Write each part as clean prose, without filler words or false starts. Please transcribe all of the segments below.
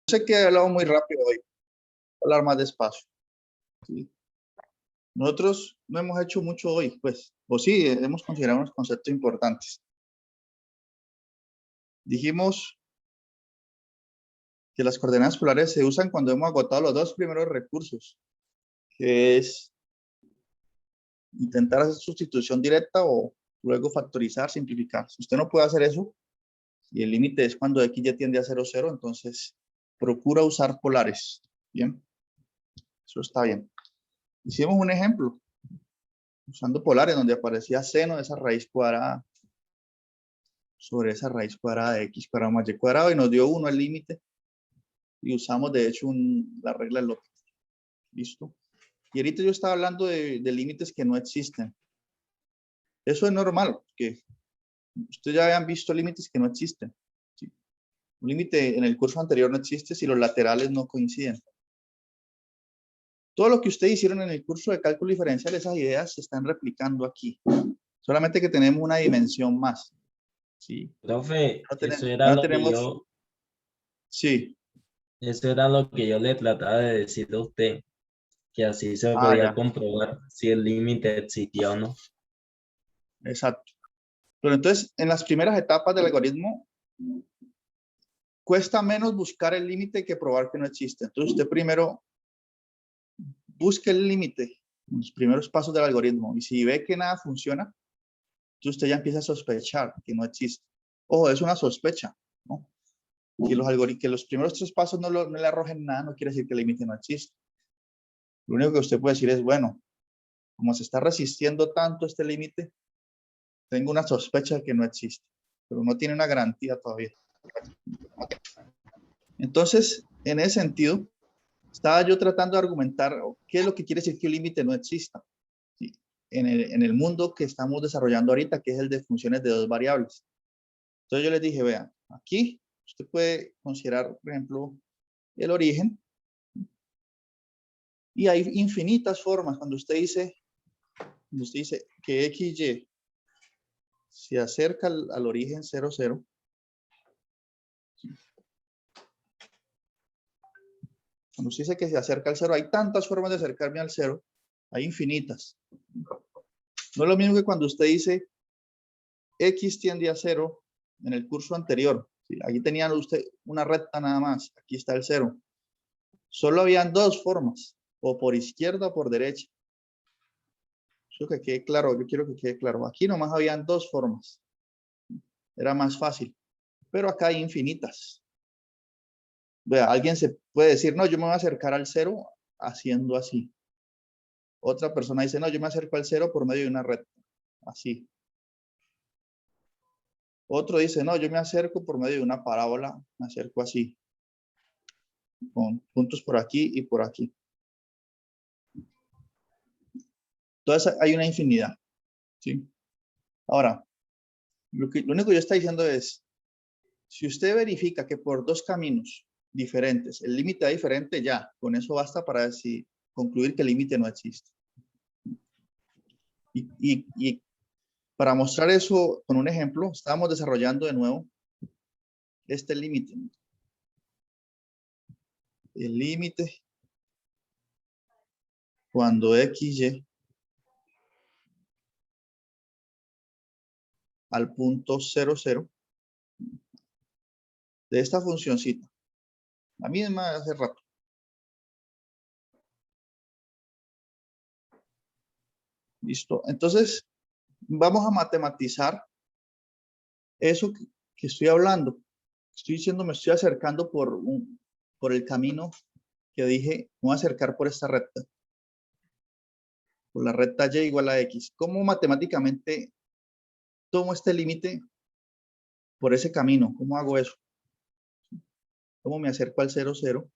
Sé que he hablado muy rápido hoy, voy a hablar más despacio. ¿Sí? Nosotros no hemos hecho mucho hoy, pues, o sí, hemos considerado unos conceptos importantes. Dijimos que las coordenadas polares se usan cuando hemos agotado los dos primeros recursos, que es intentar hacer sustitución directa o luego factorizar, simplificar. Si usted no puede hacer eso, y el límite es cuando x ya tiende a 0, 0, entonces procura usar polares. Bien, eso está bien. Hicimos un ejemplo usando polares donde aparecía seno de esa raíz cuadrada sobre esa raíz cuadrada de x cuadrado más y cuadrado y nos dio 1 el límite y usamos de hecho la regla del L'Hopital. ¿Listo? Y ahorita yo estaba hablando de límites que no existen. Eso es normal, que ustedes ya habían visto límites que no existen. ¿Sí? Un límite en el curso anterior no existe si los laterales no coinciden. Todo lo que ustedes hicieron en el curso de cálculo diferencial, esas ideas se están replicando aquí. Solamente que tenemos una dimensión más. ¿Sí? Profe, Ya no tenemos... Sí. eso era lo que yo le trataba de decir a usted, que así se Ah, podía ya. comprobar si el límite existía o no. Exacto. Pero entonces, en las primeras etapas del algoritmo, cuesta menos buscar el límite que probar que no existe. Entonces, usted primero busque el límite en los primeros pasos del algoritmo. Y si ve que nada funciona, entonces usted ya empieza a sospechar que no existe. Ojo, es una sospecha, ¿no? Que los primeros 3 pasos no le arrojen nada, no quiere decir que el límite no existe. Lo único que usted puede decir es, bueno, como se está resistiendo tanto este límite, tengo una sospecha de que no existe, pero no tiene una garantía todavía. Entonces, en ese sentido, estaba yo tratando de argumentar qué es lo que quiere decir que un límite no exista. ¿Sí? En el mundo que estamos desarrollando ahorita, que es el de funciones de 2 variables. Entonces yo les dije, vean, aquí usted puede considerar, por ejemplo, el origen. Y hay infinitas formas. Cuando usted dice que XY se acerca al origen 0, 0, cuando usted dice que se acerca al 0, hay tantas formas de acercarme al 0, hay infinitas. No es lo mismo que cuando usted dice X tiende a 0 en el curso anterior. ¿Sí? Aquí tenía usted una recta nada más, aquí está el 0. Solo habían 2 formas, o por izquierda o por derecha. Eso que quede claro, yo quiero que quede claro. Aquí nomás habían 2 formas. Era más fácil, pero acá hay infinitas. Vea, alguien se puede decir, no, yo me voy a acercar al 0 haciendo así. Otra persona dice, no, yo me acerco al 0 por medio de una recta, así. Otro dice, no, yo me acerco por medio de una parábola, me acerco así, con puntos por aquí y por aquí. Entonces hay una infinidad, ¿sí? Ahora, lo único que yo estoy diciendo es, si usted verifica que por 2 caminos diferentes, el límite es diferente, ya, con eso basta para concluir que el límite no existe. Y para mostrar eso con un ejemplo, estamos desarrollando de nuevo este límite. El límite cuando XY al punto 0, 0 de esta funcioncita. La misma de hace rato. Listo. Entonces, vamos a matematizar eso que estoy hablando. Estoy diciendo, me estoy acercando por el camino que dije, me voy a acercar por esta recta. Por la recta Y igual a X. ¿Cómo matemáticamente tomo este límite por ese camino? ¿Cómo hago eso? ¿Cómo me acerco al 0, 0?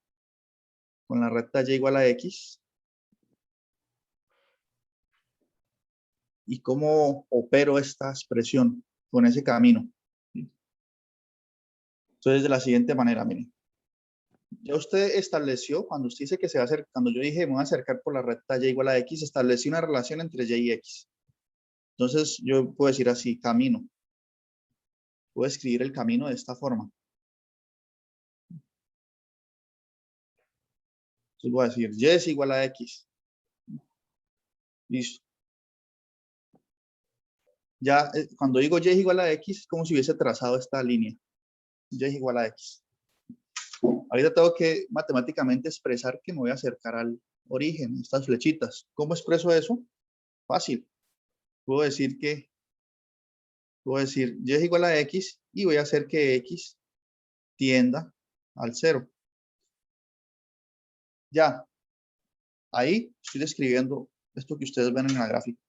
Con la recta Y igual a X. ¿Y cómo opero esta expresión con ese camino? Entonces, de la siguiente manera, miren. Ya usted estableció, cuando usted dice que se va a acercar, cuando yo dije me voy a acercar por la recta Y igual a X, establecí una relación entre Y y X. Entonces, yo puedo decir así, camino. Puedo escribir el camino de esta forma. Entonces voy a decir y es igual a x. Listo. Ya cuando digo y es igual a x, es como si hubiese trazado esta línea. Y es igual a x. Ahorita tengo que matemáticamente expresar que me voy a acercar al origen, estas flechitas. ¿Cómo expreso eso? Fácil. Puedo decir y es igual a x y voy a hacer que x tienda al 0. Ya, ahí estoy describiendo esto que ustedes ven en la gráfica.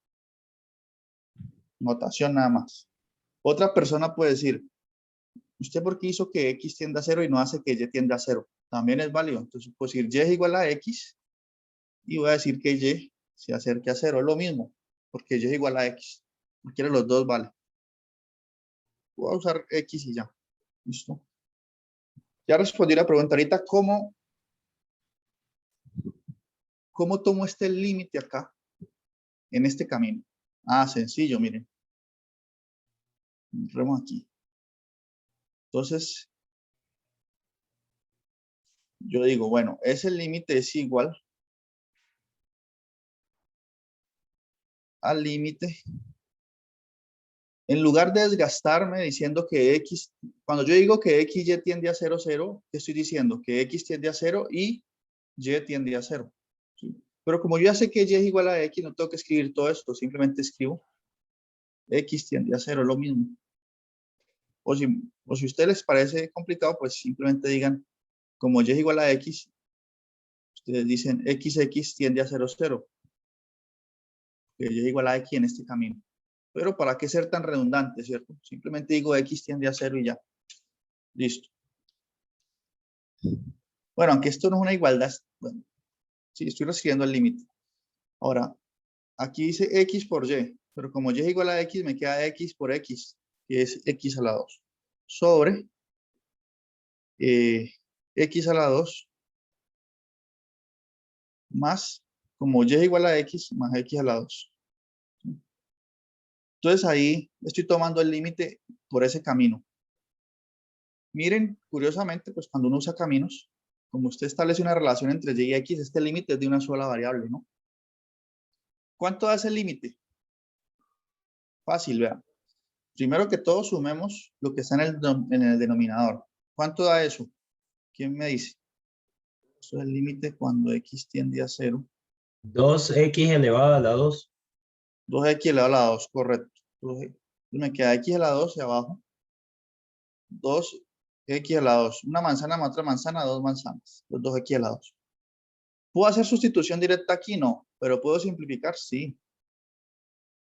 Notación nada más. Otra persona puede decir, ¿usted por qué hizo que x tienda a 0 y no hace que y tienda a 0? También es válido. Entonces puedo decir y es igual a x y voy a decir que y se acerque a 0. Es lo mismo, porque y es igual a x. Cualquiera de los dos vale. Voy a usar x y ya. Listo. Ya respondí la pregunta. Ahorita, ¿cómo tomo este límite acá en este camino? Ah, sencillo, miren. Entremos aquí. Entonces, yo digo, bueno, ese límite es igual al límite. En lugar de desgastarme diciendo que x, cuando yo digo que x y tiende a 0, 0, ¿qué estoy diciendo? Que x tiende a 0 y y tiende a 0. ¿Sí? Pero como yo ya sé que y es igual a x, no tengo que escribir todo esto, simplemente escribo x tiende a 0, lo mismo. O si a ustedes les parece complicado, pues simplemente digan, como y es igual a x, ustedes dicen x tiende a 0, 0. Que y es igual a x en este camino. Pero ¿para qué ser tan redundante, cierto? Simplemente digo x tiende a 0 y ya. Listo. Bueno, aunque esto no es una igualdad, bueno, sí, estoy recibiendo el límite. Ahora, aquí dice x por y, pero como y es igual a x, me queda x por x, que es x a la 2, sobre x a la 2 más, como y es igual a x, más x a la 2. Entonces ahí estoy tomando el límite por ese camino. Miren, curiosamente, pues cuando uno usa caminos, como usted establece una relación entre y x, este límite es de una sola variable, ¿no? ¿Cuánto da ese límite? Fácil, vean. Primero que todo, sumemos lo que está en el denominador. ¿Cuánto da eso? ¿Quién me dice? Eso es el límite cuando x tiende a 0. 2x elevado a la 2. 2x elevado a la 2, correcto. Entonces me queda x a la 2 y abajo 2x a la 2. Una manzana más otra manzana, 2 manzanas. Los 2x a la 2. ¿Puedo hacer sustitución directa aquí? No. ¿Pero puedo simplificar? Sí.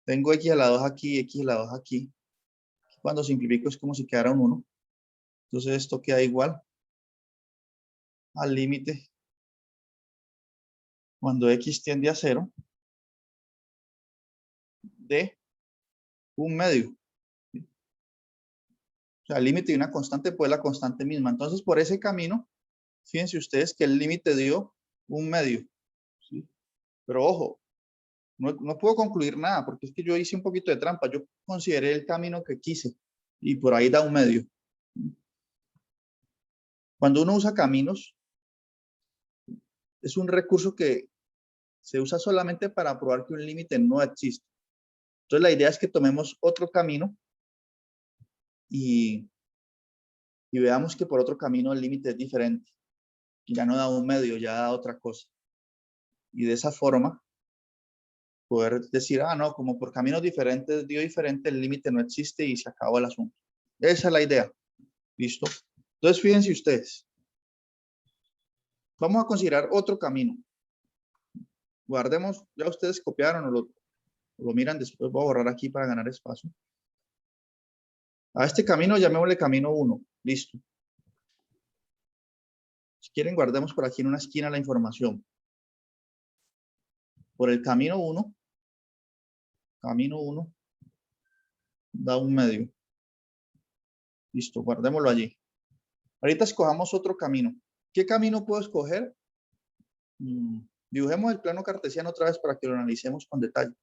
Tengo x a la 2 aquí, x a la 2 aquí. Cuando simplifico es como si quedara un 1. Entonces esto queda igual al límite cuando x tiende a 0 de un medio. O sea, el límite de una constante pues la constante misma. Entonces, por ese camino, fíjense ustedes que el límite dio un medio. ¿Sí? Pero ojo, no puedo concluir nada porque es que yo hice un poquito de trampa. Yo consideré el camino que quise y por ahí da un medio. Cuando uno usa caminos, es un recurso que se usa solamente para probar que un límite no existe. Entonces, la idea es que tomemos otro camino y veamos que por otro camino el límite es diferente. Ya no da un medio, ya da otra cosa. Y de esa forma, poder decir, ah, no, como por caminos diferentes dio diferente, el límite no existe y se acabó el asunto. Esa es la idea. ¿Listo? Entonces, fíjense ustedes. Vamos a considerar otro camino. Guardemos, ya ustedes copiaron o lo miran después, voy a borrar aquí para ganar espacio. A este camino llamémosle camino 1. Listo. Si quieren, guardemos por aquí en una esquina la información. Por el camino 1 da un medio. Listo, guardémoslo allí. Ahorita escojamos otro camino. ¿Qué camino puedo escoger? Dibujemos el plano cartesiano otra vez para que lo analicemos con detalle.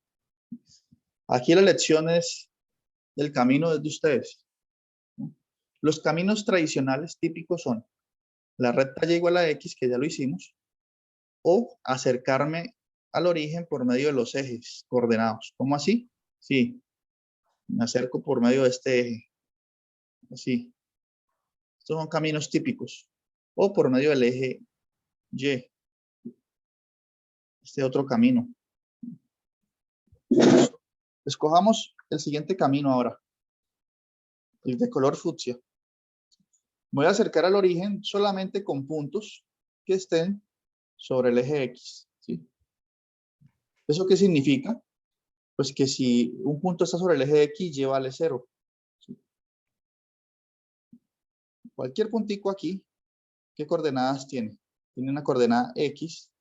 Aquí la lección es del camino de ustedes. Los caminos tradicionales típicos son la recta y igual a x, que ya lo hicimos, o acercarme al origen por medio de los ejes coordenados. ¿Cómo así? Sí, me acerco por medio de este eje. Así. Estos son caminos típicos. O por medio del eje Y. Este otro camino. Escojamos el siguiente camino ahora. El de color fucsia. Voy a acercar al origen solamente con puntos que estén sobre el eje X. ¿Sí? ¿Eso qué significa? Pues que si un punto está sobre el eje X, Y vale 0. ¿Sí? Cualquier puntico aquí, ¿qué coordenadas tiene? Tiene una coordenada X,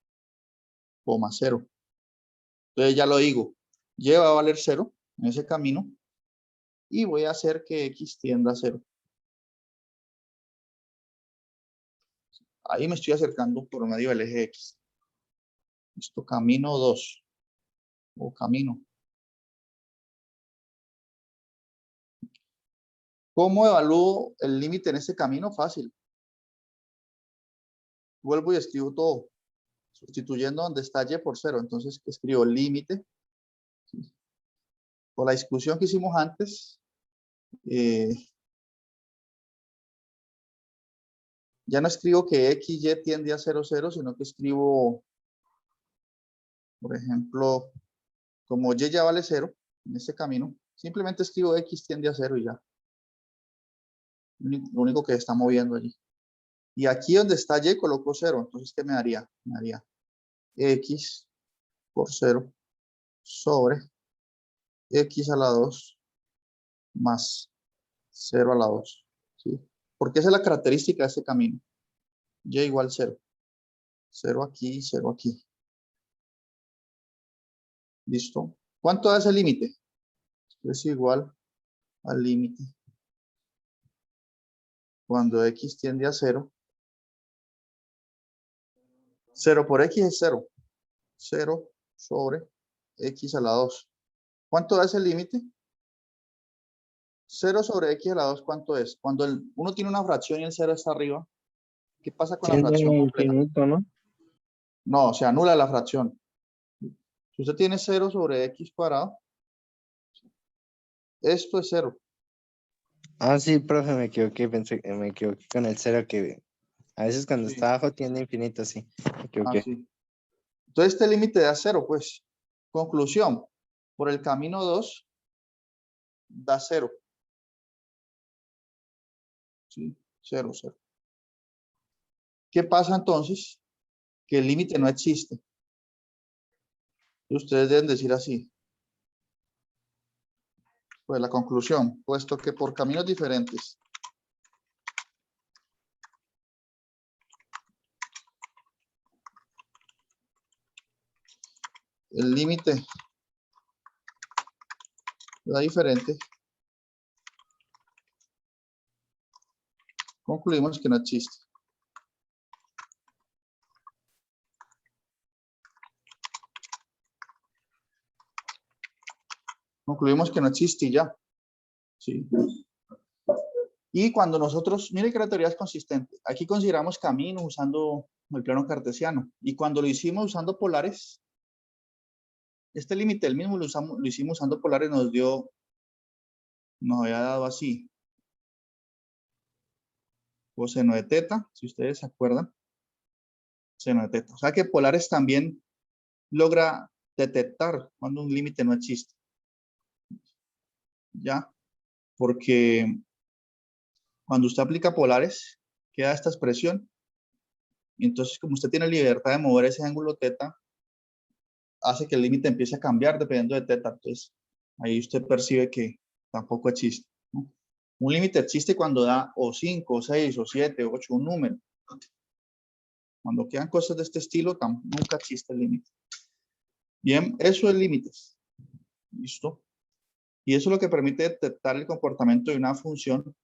0. Entonces ya lo digo, Y va a valer 0 en ese camino y voy a hacer que X tienda a 0. Ahí me estoy acercando por medio del eje X. Esto camino 2 o camino. ¿Cómo evalúo el límite en este camino? Fácil. Vuelvo y escribo todo, sustituyendo donde está Y por 0. Entonces escribo límite. Por la discusión que hicimos antes, ya no escribo que X, Y tiende a 0, 0, sino que escribo, por ejemplo, como Y ya vale 0 en este camino, simplemente escribo X tiende a 0 y ya. Lo único que está moviendo allí. Y aquí donde está Y coloco 0. Entonces, ¿qué me daría? Me daría X por 0 sobre X a la 2 más 0 a la 2. ¿Sí? Porque esa es la característica de este camino. Y igual 0. 0 aquí, 0 aquí. ¿Listo? ¿Cuánto da ese límite? Es igual al límite cuando X tiende a 0. 0 por X es 0. 0 sobre X a la 2. ¿Cuánto da ese límite? 0 sobre X a la 2, ¿cuánto es? Cuando uno tiene una fracción y el 0 está arriba, ¿qué pasa con la Tiende fracción a completa? infinito, ¿no? No, se anula la fracción. Si usted tiene 0 sobre X cuadrado, esto es 0. Ah, sí, profe, me equivoqué, me equivoqué con el cero que a veces cuando Sí. está abajo tiende a infinito, sí, me equivoqué. Sí. Entonces este límite da 0, pues. Conclusión, por el camino 2 da 0. ¿Sí? 0, 0. ¿Qué pasa entonces? Que el límite no existe. Ustedes deben decir así. Pues la conclusión, puesto que por caminos diferentes el límite da diferente, concluimos que no existe. Concluimos que no existe y ya. ¿Sí? Y cuando nosotros, mire que la teoría es consistente. Aquí consideramos caminos usando el plano cartesiano. Y cuando lo hicimos usando polares, este límite el mismo lo hicimos usando polares, nos había dado así. Coseno de teta, si ustedes se acuerdan. Seno de teta. O sea que polares también logra detectar cuando un límite no existe. ¿Ya? Porque cuando usted aplica polares, queda esta expresión. Y entonces, como usted tiene libertad de mover ese ángulo teta, hace que el límite empiece a cambiar dependiendo de teta. Entonces, ahí usted percibe que tampoco existe, ¿no? Un límite existe cuando da o 5, o 6, o 7, o 8, un número. Cuando quedan cosas de este estilo, nunca existe el límite. Bien, eso es límites. ¿Listo? Y eso es lo que permite detectar el comportamiento de una función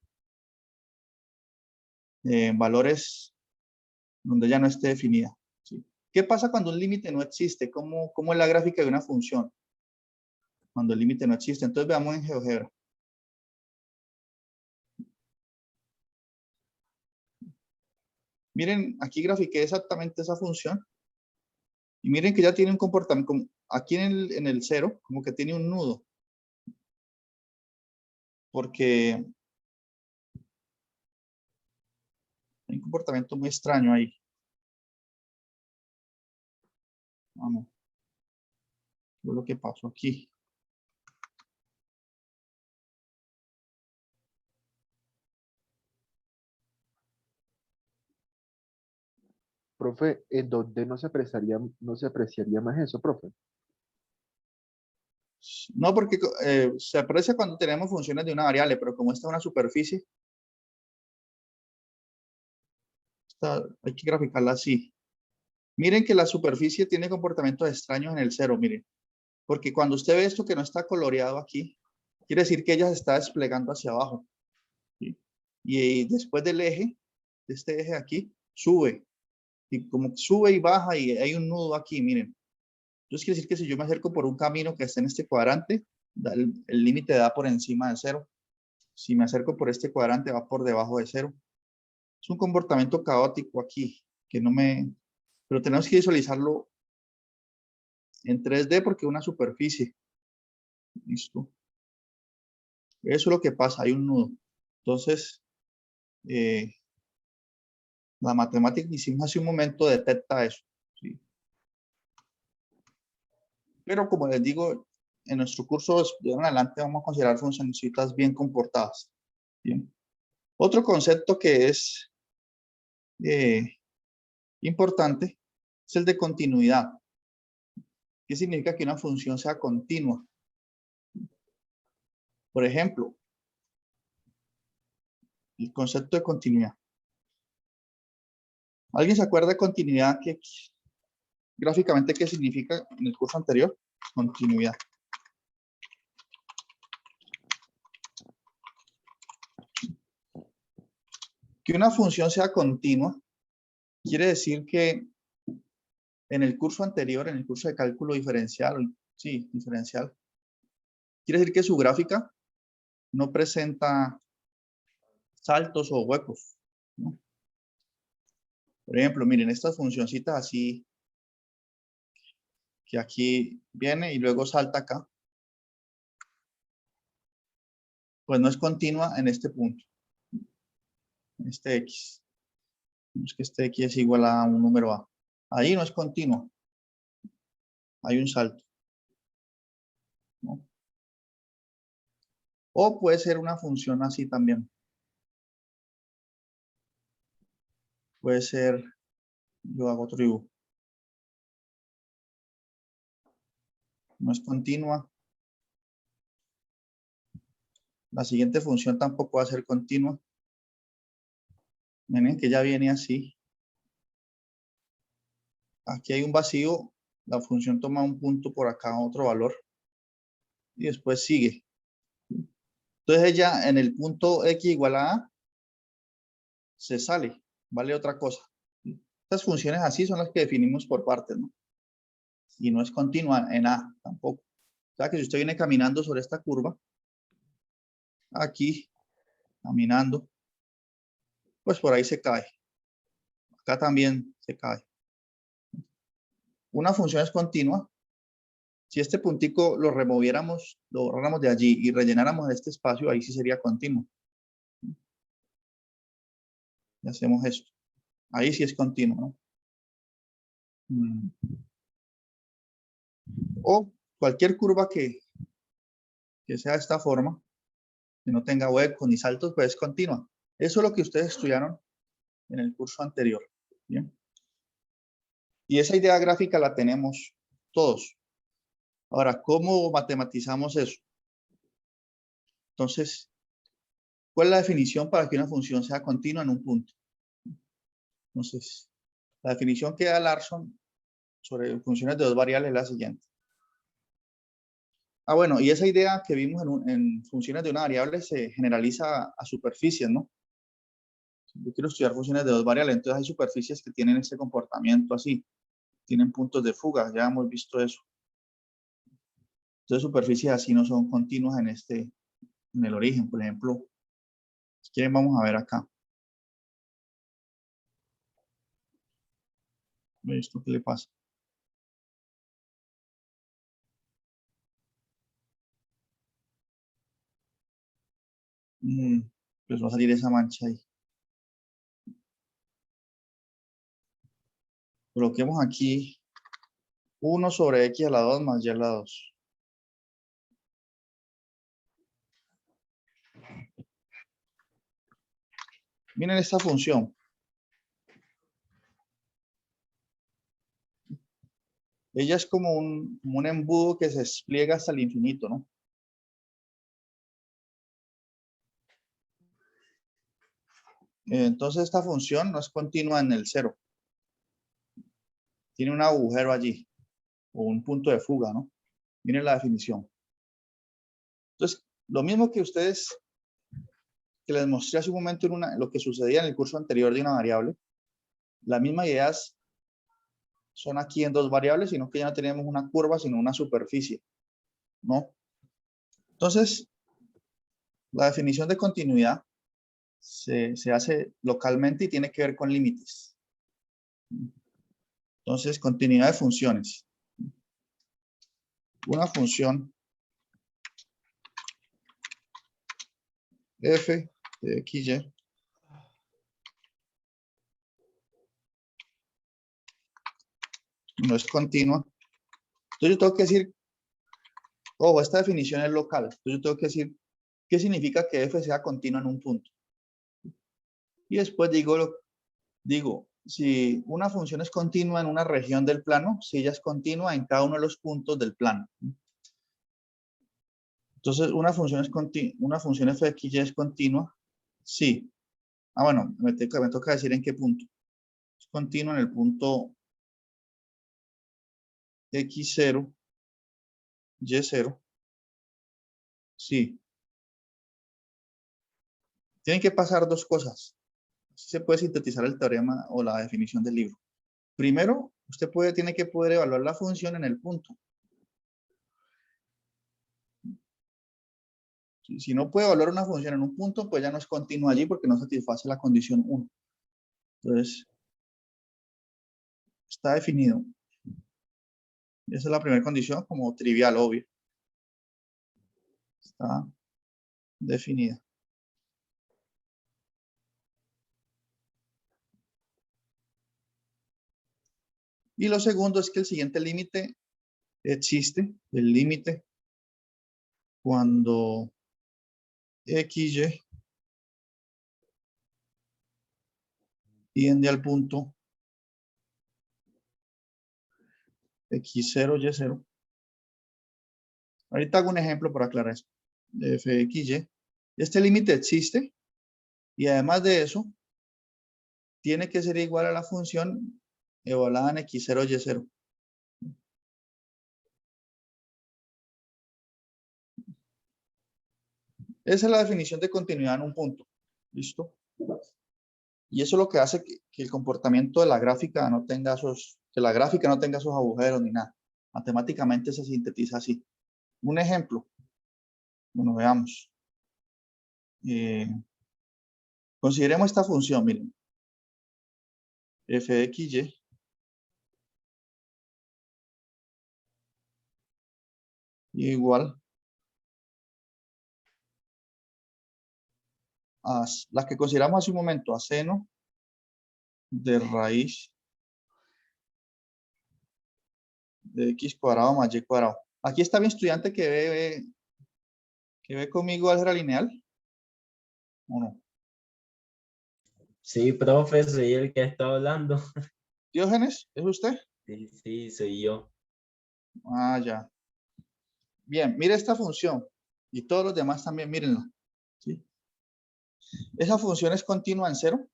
en valores donde ya no esté definida. ¿Sí? ¿Qué pasa cuando un límite no existe? ¿Cómo es la gráfica de una función? Cuando el límite no existe. Entonces veamos en GeoGebra. Miren, aquí grafiqué exactamente esa función. Y miren que ya tiene un comportamiento, como aquí en el 0, como que tiene un nudo. Porque hay un comportamiento muy extraño ahí. Vamos. ¿Qué es lo que pasó aquí? Profe, ¿en dónde no se apreciaría más eso, profe? No, porque se aprecia cuando tenemos funciones de una variable, pero como esta es una superficie, hay que graficarla así. Miren que la superficie tiene comportamientos extraños en el 0, miren. Porque cuando usted ve esto que no está coloreado aquí, quiere decir que ella se está desplegando hacia abajo. ¿Sí? Y después del eje, de este eje aquí, sube. Y como sube y baja y hay un nudo aquí, miren. Entonces quiere decir que si yo me acerco por un camino que está en este cuadrante, el límite da por encima de 0. Si me acerco por este cuadrante, va por debajo de 0. Es un comportamiento caótico aquí, que no me... Pero tenemos que visualizarlo en 3D porque es una superficie. Listo. Eso es lo que pasa, hay un nudo. Entonces, la matemática que hicimos hace un momento detecta eso. ¿Sí? Pero como les digo, en nuestro curso de ahora en adelante vamos a considerar funcioncitas bien comportadas. Bien. Otro concepto que es importante es el de continuidad. ¿Qué significa que una función sea continua? Por ejemplo, el concepto de continuidad. ¿Alguien se acuerda de continuidad? Gráficamente, ¿qué significa en el curso anterior? Continuidad. Que una función sea continua quiere decir que en el curso anterior, en el curso de cálculo diferencial, sí, diferencial, quiere decir que su gráfica no presenta saltos o huecos, ¿no? Por ejemplo, miren, estas funcioncitas así, que aquí viene y luego salta acá, pues no es continua en este punto, en este X. Es que este X es igual a un número A. Ahí no es continua, hay un salto, ¿no? O puede ser una función así también. Puede ser, yo hago otro dibujo. No es continua. La siguiente función tampoco va a ser continua. Miren que ya viene así. Aquí hay un vacío. La función toma un punto por acá, otro valor. Y después sigue. Entonces ella en el punto X igual a A se sale. Vale otra cosa. Estas funciones así son las que definimos por partes, ¿no? Y no es continua en A tampoco. O sea que si usted viene caminando sobre esta curva, aquí, caminando, pues por ahí se cae. Acá también se cae. Una función es continua. Si este puntico lo removiéramos, lo borráramos de allí y rellenáramos este espacio, ahí sí sería continuo. Y hacemos esto. Ahí sí es continuo, ¿no? O cualquier curva que sea de esta forma, que no tenga huecos ni saltos, pues es continua. Eso es lo que ustedes estudiaron en el curso anterior. ¿Bien? Y esa idea gráfica la tenemos todos. Ahora, ¿cómo matematizamos eso? Entonces, ¿cuál es la definición para que una función sea continua en un punto? Entonces, la definición que da Larson sobre funciones de dos variables es la siguiente. Bueno, y esa idea que vimos en funciones de una variable se generaliza a superficies, ¿no? Yo quiero estudiar funciones de dos variables, entonces hay superficies que tienen ese comportamiento así, tienen puntos de fuga, ya hemos visto eso. Entonces superficies así no son continuas en el origen, por ejemplo. Si quieren vamos a ver acá. ¿Esto qué le pasa? Pues va a salir esa mancha ahí. Coloquemos aquí 1 sobre x a la 2 más y a la 2. Miren esta función. Ella es como un embudo que se despliega hasta el infinito, ¿no? Entonces esta función no es continua en el 0. Tiene un agujero allí, o un punto de fuga, ¿no? Miren la definición. Entonces, lo mismo que ustedes, que les mostré hace un momento en lo que sucedía en el curso anterior de una variable, las mismas ideas son aquí en 2 variables, sino que ya no tenemos una curva, sino una superficie, ¿no? Entonces, la definición de continuidad se hace localmente y tiene que ver con límites. Entonces, continuidad de funciones. Una función f de xy no es continua. Entonces yo tengo que decir, ojo, esta definición es local. Entonces yo tengo que decir, ¿qué significa que f sea continua en un punto? Y después digo, si una función es continua en una región del plano, si ella es continua en cada uno de los puntos del plano. Entonces, una función f de xy es continua, sí. Bueno, me toca decir en qué punto. Es continua en el punto x0, y0, sí. Tienen que pasar 2 cosas. Así se puede sintetizar el teorema o la definición del libro. Primero, usted tiene que poder evaluar la función en el punto. Si no puede evaluar una función en un punto, pues ya no es continua allí porque no satisface la condición 1. Entonces, está definido. Esa es la primera condición, como trivial, obvio. Está definida. Y lo segundo es que el siguiente límite existe. El límite cuando xy tiende al punto x0, y0. Ahorita hago un ejemplo para aclarar eso. F de xy. Este límite existe y además de eso, tiene que ser igual a la función evaluada en x0, y0. Esa es la definición de continuidad en un punto. ¿Listo? Y eso es lo que hace que el comportamiento de la gráfica no tenga esos agujeros ni nada. Matemáticamente se sintetiza así. Un ejemplo. Bueno, veamos. Consideremos esta función, miren. F de xy igual a la que consideramos hace un momento, a seno de raíz de x cuadrado más y cuadrado. Aquí está mi estudiante que ve conmigo álgebra lineal. ¿O no? Sí, profe, soy el que está hablando. Diógenes, ¿es usted? Sí, soy yo. Ah, ya. Bien, mire esta función. Y todos los demás también, mírenla. ¿Sí? Esa función es continua en 0.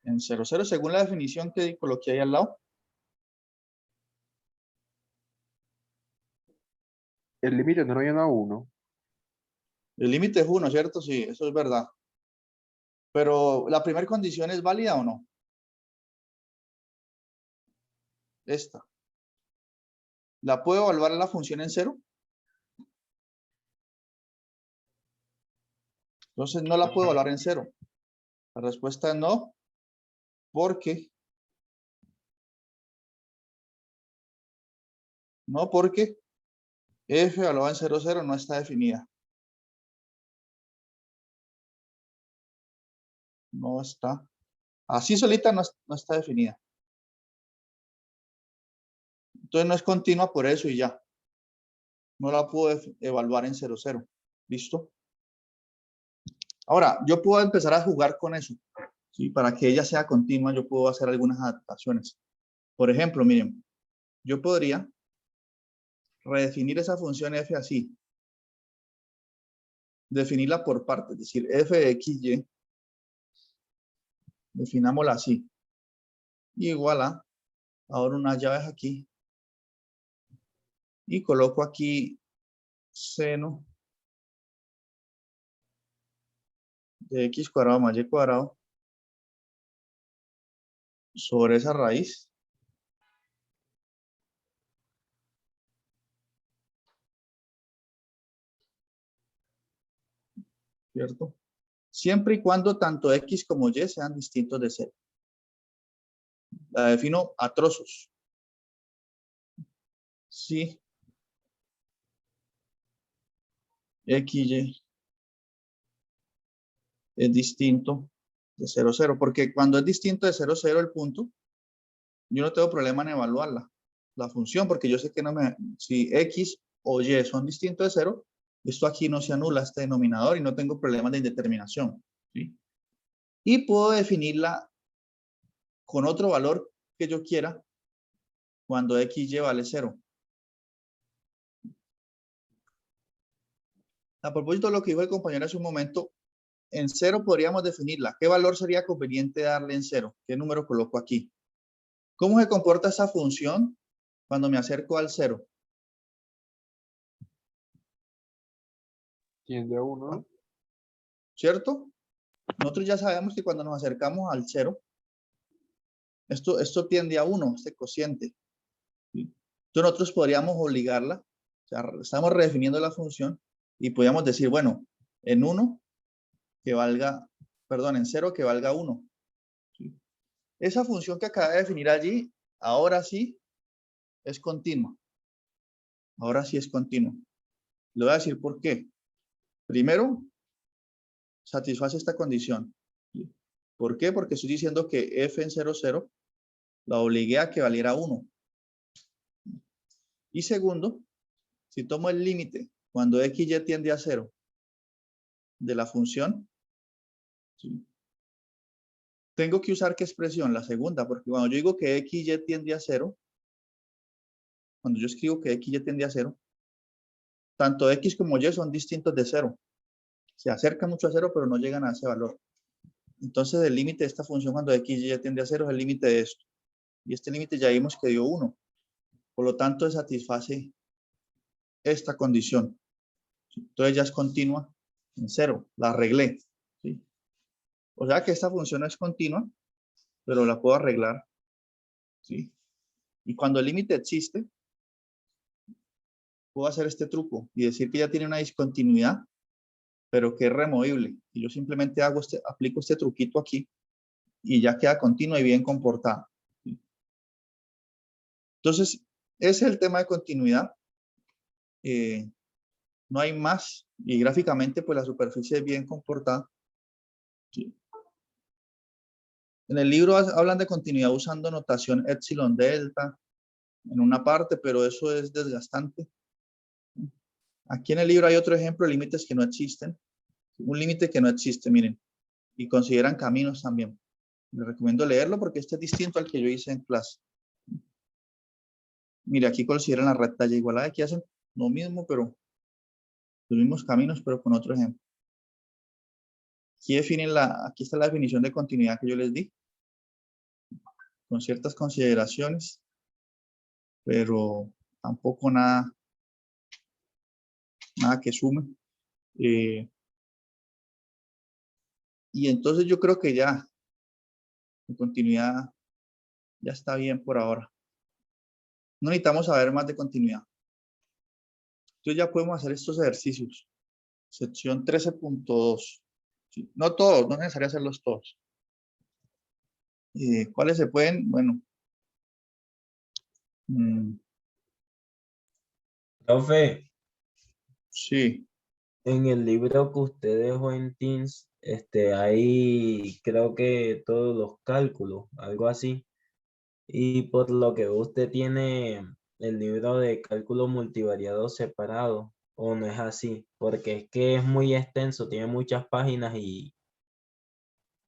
En 0, 0, según la definición que coloqué ahí al lado. El límite no lo viene a 1. El límite es 1, ¿cierto? Sí, eso es verdad. Pero la primera condición es válida o no. Esta. ¿La puedo evaluar la función en 0? Entonces no la puedo evaluar en 0. La respuesta es no, porque No, porque f evaluada en 0, 0 no está definida. No está. Así solita no está definida. Entonces no es continua por eso y ya. No la puedo evaluar en 0, 0. ¿Listo? Ahora, yo puedo empezar a jugar con eso. ¿Sí? Para que ella sea continua, yo puedo hacer algunas adaptaciones. Por ejemplo, miren, yo podría redefinir esa función f así. Definirla por partes, es decir, f de x, y, definámosla así. Igual a, ahora unas llaves aquí. Y coloco aquí seno de x cuadrado más y cuadrado sobre esa raíz. ¿Cierto? Siempre y cuando tanto x como y sean distintos de 0. La defino a trozos. Sí. X, y es distinto de 0, 0. Porque cuando es distinto de 0, 0 el punto, yo no tengo problema en evaluarla. La función, porque yo sé que no si x o y son distintos de 0, esto aquí no se anula, este denominador, y no tengo problemas de indeterminación. ¿Sí? Y puedo definirla con otro valor que yo quiera cuando x, y vale 0. A propósito de lo que dijo el compañero hace un momento, en 0 podríamos definirla. ¿Qué valor sería conveniente darle en 0? ¿Qué número coloco aquí? ¿Cómo se comporta esa función cuando me acerco al 0? Tiende a 1. ¿Cierto? Nosotros ya sabemos que cuando nos acercamos al 0, esto tiende a 1, este cociente. ¿Sí? Entonces nosotros podríamos obligarla, o sea, estamos redefiniendo la función y podríamos decir, bueno, en 1 que valga, perdón, en 0 que valga 1. ¿Sí? Esa función que acaba de definir allí, ahora sí es continua. Ahora sí es continua. Le voy a decir por qué. Primero, satisface esta condición. ¿Sí? ¿Por qué? Porque estoy diciendo que f en 0, 0 la obligué a que valiera 1. Y segundo, si tomo el límite cuando x, y tiende a 0 de la función, ¿sí? Tengo que usar qué expresión, la segunda, porque cuando yo digo que x, y tiende a 0, cuando yo escribo que x, y tiende a 0, tanto x como y son distintos de 0. Se acercan mucho a 0, pero no llegan a ese valor. Entonces el límite de esta función cuando x, y tiende a 0 es el límite de esto. Y este límite ya vimos que dio 1. Por lo tanto, satisface esta condición. Entonces ya es continua en 0. La arreglé. ¿Sí? O sea que esta función no es continua, pero la puedo arreglar. ¿Sí? Y cuando el límite existe, puedo hacer este truco y decir que ya tiene una discontinuidad, pero que es removible. Y yo simplemente aplico este truquito aquí y ya queda continua y bien comportada. ¿Sí? Entonces, ese es el tema de continuidad. No hay más. Y gráficamente, pues la superficie es bien comportada. ¿Sí? En el libro hablan de continuidad usando notación epsilon delta en una parte, pero eso es desgastante. Aquí en el libro hay otro ejemplo de límites que no existen. Un límite que no existe, miren. Y consideran caminos también. Les recomiendo leerlo porque este es distinto al que yo hice en clase. Mire, aquí consideran la recta y igualada. Aquí hacen lo mismo, pero los mismos caminos, pero con otro ejemplo. Aquí está la definición de continuidad que yo les di, con ciertas consideraciones, pero tampoco nada que sume. Y entonces yo creo que ya, en continuidad, ya está bien por ahora. No necesitamos saber más de continuidad. Entonces ya podemos hacer estos ejercicios. Sección 13.2. ¿Sí? No todos, no es necesario hacerlos todos. ¿Cuáles se pueden? Bueno. Profe, Sí. en el libro que usted dejó en Teams, hay creo que todos los cálculos, algo así. Y por lo que usted tiene el libro de cálculo multivariado separado, o no es así, porque es que es muy extenso, tiene muchas páginas y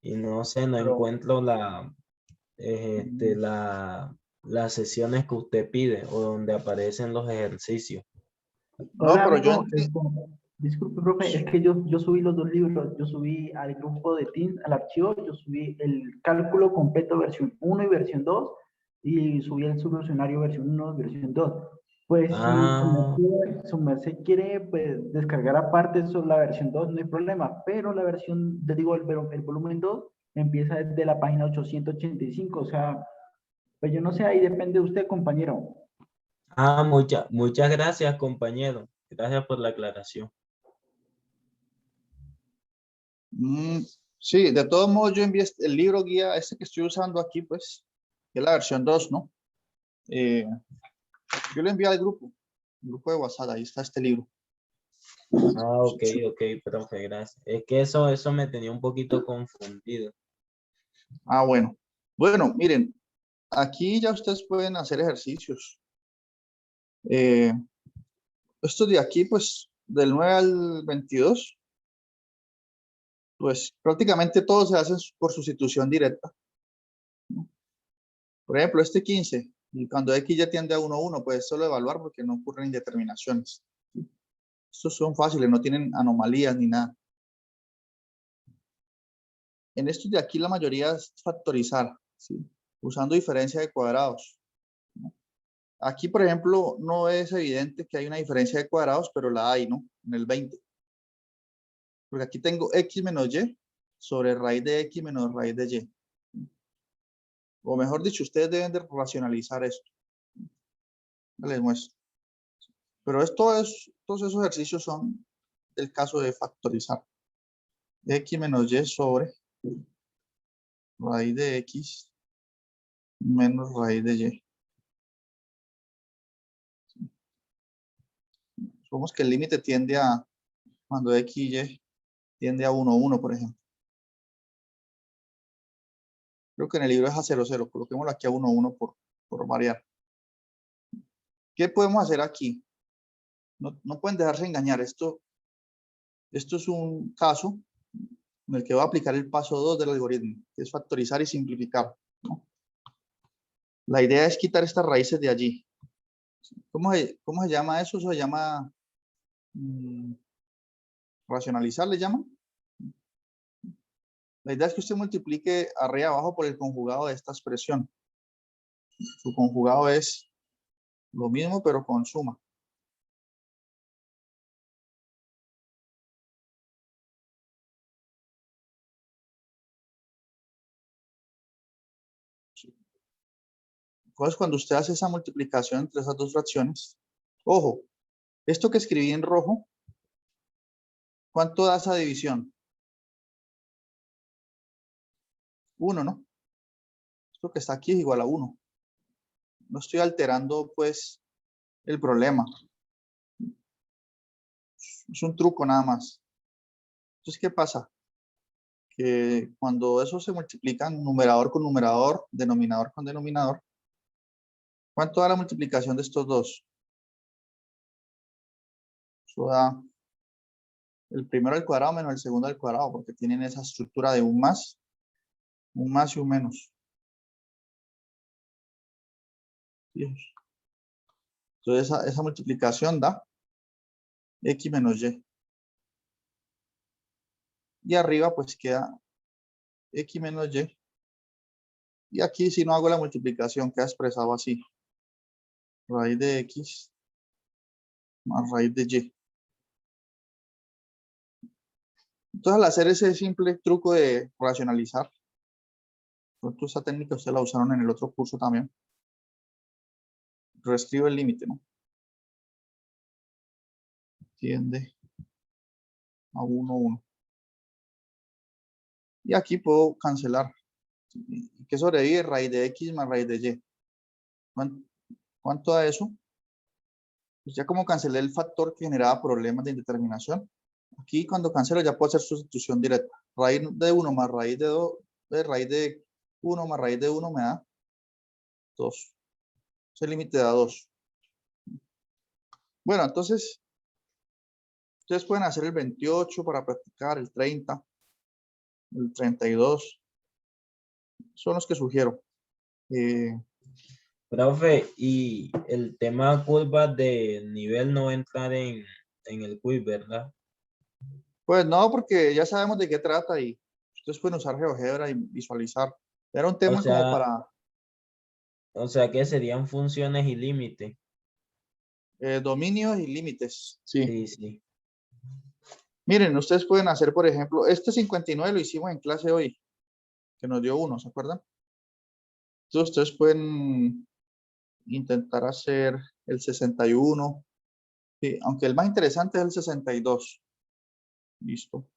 no sé, no Pero, encuentro mm, las sesiones que usted pide o donde aparecen los ejercicios. no, Hola pero yo amigo, disculpe profe, es que yo subí los dos libros, yo subí al grupo de Teams, al archivo, yo subí el cálculo completo versión 1 y versión 2 y subí el solucionario versión 1 versión 2. Pues si Ah, su merced quiere pues, descargar aparte sobre la versión 2 no hay problema, pero la versión, te digo, el volumen 2 empieza desde la página 885, o sea, pues yo no sé, ahí depende de usted compañero. muchas gracias, compañero. Gracias por la aclaración. mm, sí, de todos modos yo envié el libro guía, este que estoy usando aquí, pues, que es la versión 2, ¿no? Eh, yo lo envié al grupo, el grupo de WhatsApp, ahí está este libro. Ah, ok, ok, profe, gracias. Es que eso me tenía un poquito confundido. Ah, bueno. Bueno, miren, aquí ya ustedes pueden hacer ejercicios. Eh, estos de aquí, pues, del 9 al 22, pues prácticamente todos se hacen por sustitución directa. Por ejemplo, este 15, y cuando X ya tiende a 1, 1, pues solo evaluar porque no ocurren indeterminaciones. Estos son fáciles, no tienen anomalías ni nada. En estos de aquí la mayoría es factorizar, ¿sí? Usando diferencia de cuadrados. Aquí, por ejemplo, no es evidente que hay una diferencia de cuadrados, pero la hay, ¿no? En el 20. Porque aquí tengo X menos Y sobre raíz de X menos raíz de Y. O mejor dicho, ustedes deben de racionalizar esto. Les muestro. Pero todos esos ejercicios son del caso de factorizar. X menos Y sobre raíz de X menos raíz de Y. Supongamos que el límite tiende a, cuando X y Y tiende a 1, 1, por ejemplo. Creo que en el libro es a 0, 0. Coloquémoslo aquí a 1, 1 por variar. ¿Qué podemos hacer aquí? No pueden dejarse engañar. Esto es un caso en el que voy a aplicar el paso 2 del algoritmo, que es factorizar y simplificar, ¿no? La idea es quitar estas raíces de allí. ¿Cómo se llama eso? Eso se llama racionalizar, le llaman. La idea es que usted multiplique arriba y abajo por el conjugado de esta expresión. Su conjugado es lo mismo, pero con suma. Entonces, cuando usted hace esa multiplicación entre esas dos fracciones, ojo, esto que escribí en rojo, ¿cuánto da esa división? 1, ¿no? Esto que está aquí es igual a 1. No estoy alterando, pues, el problema. Es un truco nada más. Entonces, ¿qué pasa? Que cuando eso se multiplican numerador con numerador, denominador con denominador, ¿cuánto da la multiplicación de estos dos? Eso da el primero al cuadrado menos el segundo al cuadrado, porque tienen esa estructura de un más y un menos. Entonces, esa multiplicación da X menos Y. Y arriba, pues, queda X menos Y. Y aquí, si no hago la multiplicación, queda expresado así. Raíz de X más raíz de Y. Entonces, al hacer ese simple truco de racionalizar, pronto esa técnica ustedes la usaron en el otro curso también. Reescribo el límite, ¿no? Tiende a 1, 1. Y aquí puedo cancelar. ¿Qué sobrevive? Raíz de X más raíz de Y. ¿Cuánto da eso? pues ya como cancelé el factor que generaba problemas de indeterminación, aquí cuando cancelo ya puedo hacer sustitución directa. Raíz de 1 más raíz de 2, raíz de 1 más raíz de 1 me da 2. Ese límite da 2. Bueno, entonces, ustedes pueden hacer el 28 para practicar, el 30, el 32. Son los que sugiero. Profe, y el tema curvas de nivel no va a entrar en el quiz, ¿verdad? Pues no, porque ya sabemos de qué trata y ustedes pueden usar GeoGebra y visualizar. Era un tema como para O sea que serían funciones y límites. dominios y límites. Sí. Sí, sí. Miren, ustedes pueden hacer, por ejemplo, este 59 lo hicimos en clase hoy, que nos dio 1, ¿se acuerdan? Entonces ustedes pueden intentar hacer el 61. Sí, aunque el más interesante es el 62. Listo.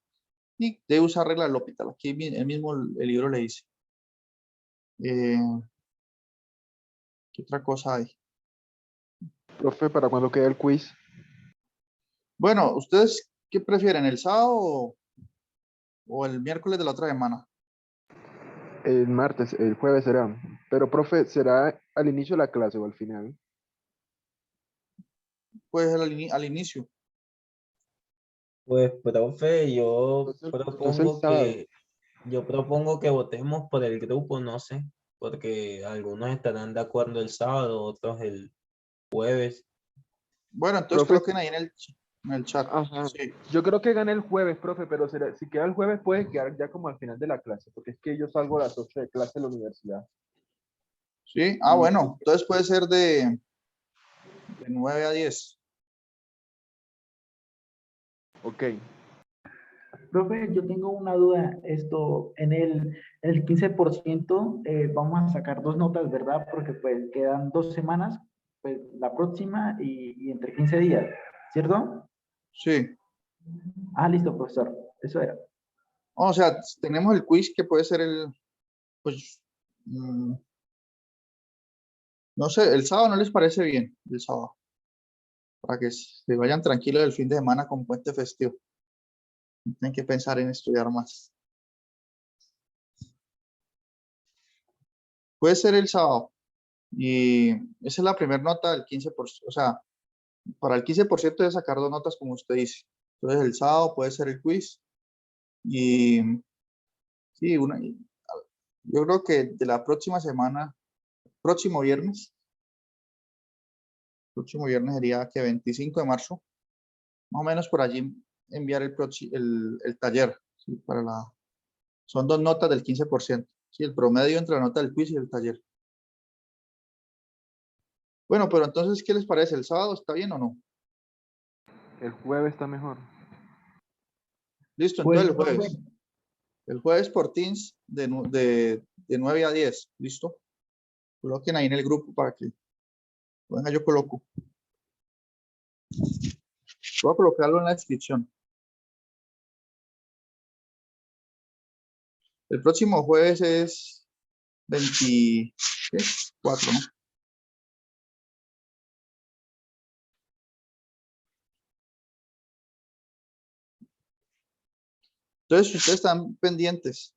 Y debe usar regla de L'Hopital. Aquí el mismo el libro le dice. ¿Qué otra cosa hay? Profe, ¿para cuándo queda el quiz? Bueno, ¿ustedes qué prefieren? ¿El sábado o el miércoles de la otra semana? El martes, el jueves será. Pero, profe, ¿será al inicio de la clase o al final? Pues al inicio. Pues, profe, Entonces el sábado. yo propongo que votemos por el grupo, no sé, porque algunos estarán de acuerdo el sábado, otros el jueves. Bueno, entonces Profe, coloquen ahí en el chat. ajá. Sí. Yo creo que gana el jueves, profe, pero si queda el jueves puede quedar ya como al final de la clase, porque es que yo salgo a las 8 de clase en la universidad. Sí. Y, Bueno, entonces puede ser de 9 a 10. ok. Profe, yo tengo una duda. Esto, en el 15% vamos a sacar 2 notas, ¿verdad? Porque pues quedan 2 semanas, pues la próxima y entre 15 días, ¿cierto? Sí. Ah, listo, profesor. Eso era. O sea, tenemos el quiz que puede ser pues, no sé, el sábado no les parece bien, el sábado, para que se vayan tranquilos el fin de semana con puente festivo. No tienen que pensar en estudiar más. Puede ser el sábado y esa es la primera nota del 15%, o sea, para el 15% de sacar 2 notas como usted dice. Entonces el sábado puede ser el quiz y sí, yo creo que de la próxima semana, próximo viernes sería que 25 de marzo, más o menos por allí enviar el taller, ¿sí? Son 2 notas del 15%, ¿sí? El promedio entre la nota del quiz y el taller. Bueno, pero entonces, ¿qué les parece? ¿El sábado está bien o no? El jueves está mejor. Listo, Pues, entonces el profe, jueves. El jueves por Teams de 9 a 10, ¿listo? Coloquen ahí en el grupo para que, venga, yo coloco. Voy a colocarlo en la descripción. El próximo jueves es 24, ¿no? Entonces, ustedes están pendientes.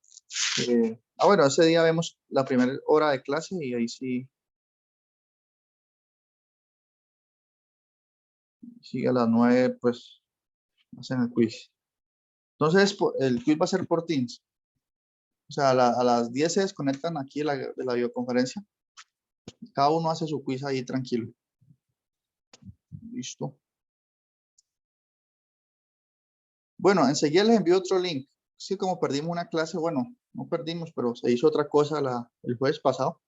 Bueno, ese día vemos la primera hora de clase y ahí sí a las 9, pues, hacen el quiz. Entonces, el quiz va a ser por Teams. O sea, a las 10 se desconectan aquí de la videoconferencia. Cada uno hace su quiz ahí tranquilo. Listo. Bueno, enseguida les envío otro link. Sí, como perdimos una clase, bueno, no perdimos, pero se hizo otra cosa el jueves pasado.